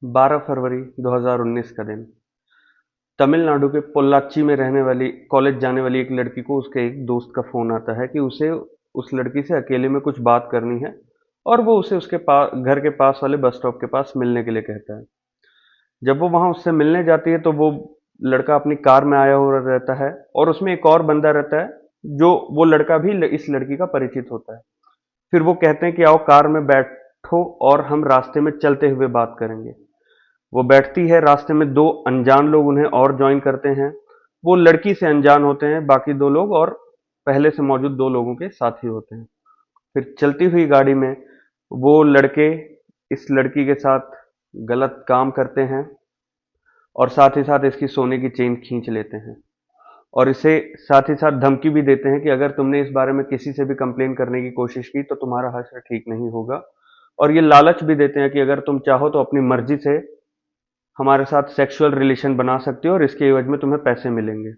12 फरवरी 2019 का दिन। तमिलनाडु के पोल्लाची में रहने वाली कॉलेज जाने वाली एक लड़की को उसके एक दोस्त का फोन आता है कि उसे उस लड़की से अकेले में कुछ बात करनी है और वो उसे उसके पास घर के पास वाले बस स्टॉप के पास मिलने के लिए कहता है। जब वो वहां उससे मिलने जाती है तो वो लड़का अपनी कार में आया हुआ रहता है और उसमें एक और बंदा रहता है जो वो लड़का भी इस लड़की का परिचित होता है। फिर वो कहते हैं कि आओ कार में बैठो और हम रास्ते में चलते हुए बात करेंगे। वो बैठती है, रास्ते में दो अनजान लोग उन्हें और ज्वाइन करते हैं। वो लड़की से अनजान होते हैं बाकी दो लोग और पहले से मौजूद दो लोगों के साथी होते हैं। फिर चलती हुई गाड़ी में वो लड़के इस लड़की के साथ गलत काम करते हैं और साथ ही साथ इसकी सोने की चेन खींच लेते हैं और इसे साथ ही साथ धमकी भी देते हैं कि अगर तुमने इस बारे में किसी से भी कंप्लेन करने की कोशिश की तो तुम्हारा हश्र ठीक नहीं होगा। और ये लालच भी देते हैं कि अगर तुम चाहो तो अपनी मर्जी से हमारे साथ सेक्सुअल रिलेशन बना सकते हो और इसके एवज में तुम्हें पैसे मिलेंगे।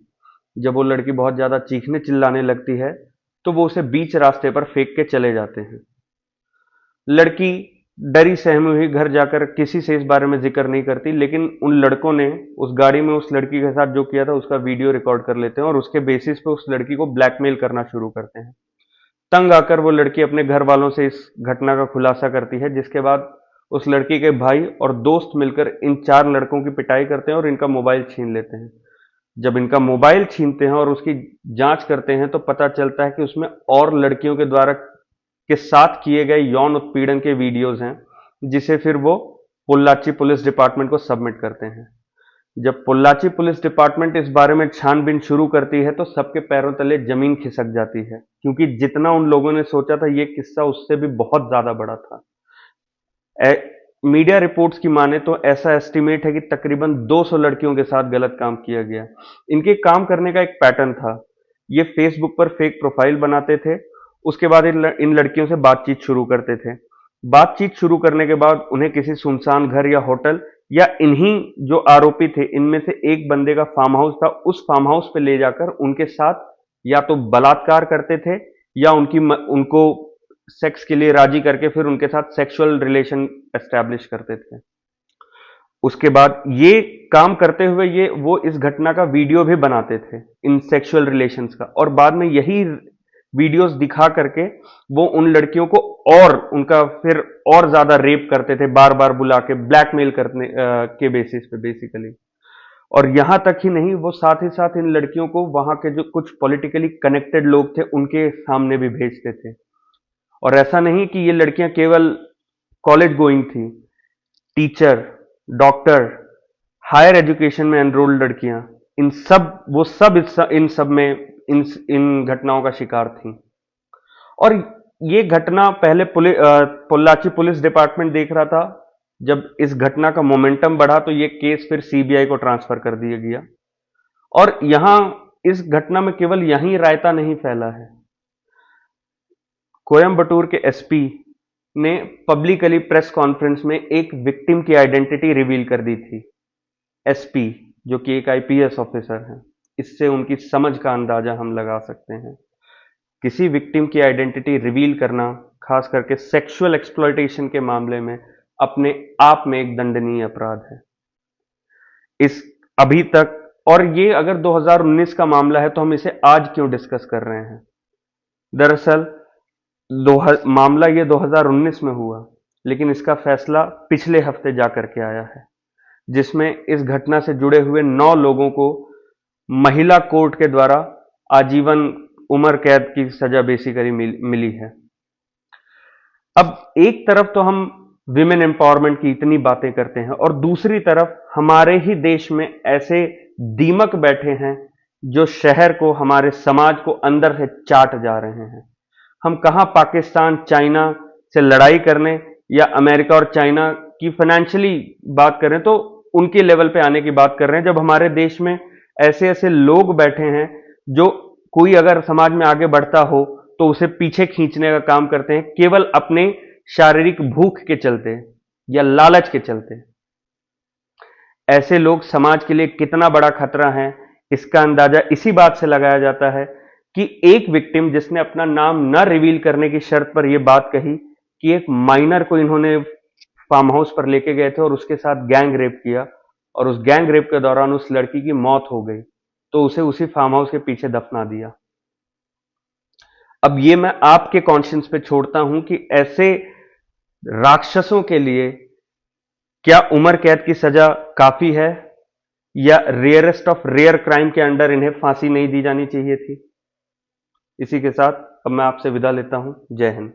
जब वो लड़की बहुत ज्यादा चीखने चिल्लाने लगती है तो वो उसे बीच रास्ते पर फेंक के चले जाते हैं। लड़की डरी सहमी हुई घर जाकर किसी से इस बारे में जिक्र नहीं करती, लेकिन उन लड़कों ने उस गाड़ी में उस लड़की के साथ जो किया था उसका वीडियो रिकॉर्ड कर लेते हैं और उसके बेसिस पे उस लड़की को ब्लैकमेल करना शुरू करते हैं। तंग आकर वो लड़की अपने घर वालों से इस घटना का खुलासा करती है, जिसके बाद उस लड़की के भाई और दोस्त मिलकर इन चार लड़कों की पिटाई करते हैं और इनका मोबाइल छीन लेते हैं। जब इनका मोबाइल छीनते हैं और उसकी जांच करते हैं तो पता चलता है कि उसमें और लड़कियों के द्वारा के साथ किए गए यौन उत्पीड़न के वीडियोज हैं, जिसे फिर वो पोल्लाची पुलिस डिपार्टमेंट को सबमिट करते हैं। जब पोल्लाची पुलिस डिपार्टमेंट इस बारे में छानबीन शुरू करती है तो सबके पैरों तले जमीन खिसक जाती है, क्योंकि जितना उन लोगों ने सोचा था ये किस्सा उससे भी बहुत ज्यादा बड़ा था। मीडिया रिपोर्ट्स की माने तो ऐसा एस्टिमेट है कि तकरीबन 200 लड़कियों के साथ गलत काम किया गया। इनके काम करने का एक पैटर्न था। ये फेसबुक पर फेक प्रोफाइल बनाते थे, उसके बाद इन लड़कियों से बातचीत शुरू करते थे। बातचीत शुरू करने के बाद उन्हें किसी सुनसान घर या होटल या इन्हीं जो आरोपी थे इनमें से एक बंदे का फार्म हाउस था, उस फार्म हाउस पे ले जाकर उनके साथ या तो बलात्कार करते थे या उनको सेक्स के लिए राजी करके फिर उनके साथ सेक्सुअल रिलेशन एस्टैब्लिश करते थे। उसके बाद ये काम करते हुए ये वो इस घटना का वीडियो भी बनाते थे इन सेक्सुअल रिलेशंस का, और बाद में यही वीडियोस दिखा करके वो उन लड़कियों को और उनका फिर और ज्यादा रेप करते थे, बार बार बुला के ब्लैकमेल करने के बेसिस पे बेसिकली। और यहां तक ही नहीं, वो साथ ही साथ इन लड़कियों को वहां के जो कुछ पॉलिटिकली कनेक्टेड लोग थे उनके सामने भी भेजते थे। और ऐसा नहीं कि ये लड़कियां केवल कॉलेज गोइंग थी, टीचर, डॉक्टर, हायर एजुकेशन में एनरोल्ड लड़कियां, इन सब वो सब इन सब में इन घटनाओं का शिकार थी। और ये घटना पहले पोल्लाची पुलिस डिपार्टमेंट देख रहा था। जब इस घटना का मोमेंटम बढ़ा तो ये केस फिर सीबीआई को ट्रांसफर कर दिया गया। और यहां इस घटना में केवल यहीं रायता नहीं फैला है। कोयम्बटूर के एसपी ने पब्लिकली प्रेस कॉन्फ्रेंस में एक विक्टिम की आइडेंटिटी रिवील कर दी थी। एसपी जो कि एक आईपीएस ऑफिसर हैं, इससे उनकी समझ का अंदाजा हम लगा सकते हैं। किसी विक्टिम की आइडेंटिटी रिवील करना, खास करके सेक्सुअल एक्सप्लॉयटेशन के मामले में, अपने आप में एक दंडनीय अपराध है। इस अभी तक, और ये अगर 2019 का मामला है तो हम इसे आज क्यों डिस्कस कर रहे हैं? दरअसल मामला ये 2019 में हुआ, लेकिन इसका फैसला पिछले हफ्ते जाकर के आया है, जिसमें इस घटना से जुड़े हुए 9 लोगों को महिला कोर्ट के द्वारा आजीवन उम्र कैद की सजा बेसिकली मिली है। अब एक तरफ तो हम विमेन एम्पावरमेंट की इतनी बातें करते हैं और दूसरी तरफ हमारे ही देश में ऐसे दीमक बैठे हैं जो शहर को, हमारे समाज को अंदर से चाट जा रहे हैं। हम कहां पाकिस्तान, चाइना से लड़ाई करने या अमेरिका और चाइना की फाइनेंशियली बात करें तो उनके लेवल पे आने की बात कर रहे हैं, जब हमारे देश में ऐसे ऐसे लोग बैठे हैं जो कोई अगर समाज में आगे बढ़ता हो तो उसे पीछे खींचने का काम करते हैं, केवल अपने शारीरिक भूख के चलते या लालच के चलते। ऐसे लोग समाज के लिए कितना बड़ा खतरा है, इसका अंदाजा इसी बात से लगाया जाता है कि एक विक्टिम जिसने अपना नाम न रिवील करने की शर्त पर यह बात कही कि एक माइनर को इन्होंने फार्म हाउस पर लेके गए थे और उसके साथ गैंग रेप किया और उस गैंग रेप के दौरान उस लड़की की मौत हो गई, तो उसे उसी फार्म हाउस के पीछे दफना दिया। अब ये मैं आपके कॉन्शियंस पे छोड़ता हूं कि ऐसे राक्षसों के लिए क्या उम्र कैद की सजा काफी है, या रेयरेस्ट ऑफ रेयर क्राइम के अंडर इन्हें फांसी नहीं दी जानी चाहिए थी। इसी के साथ अब मैं आपसे विदा लेता हूं। जय हिंद।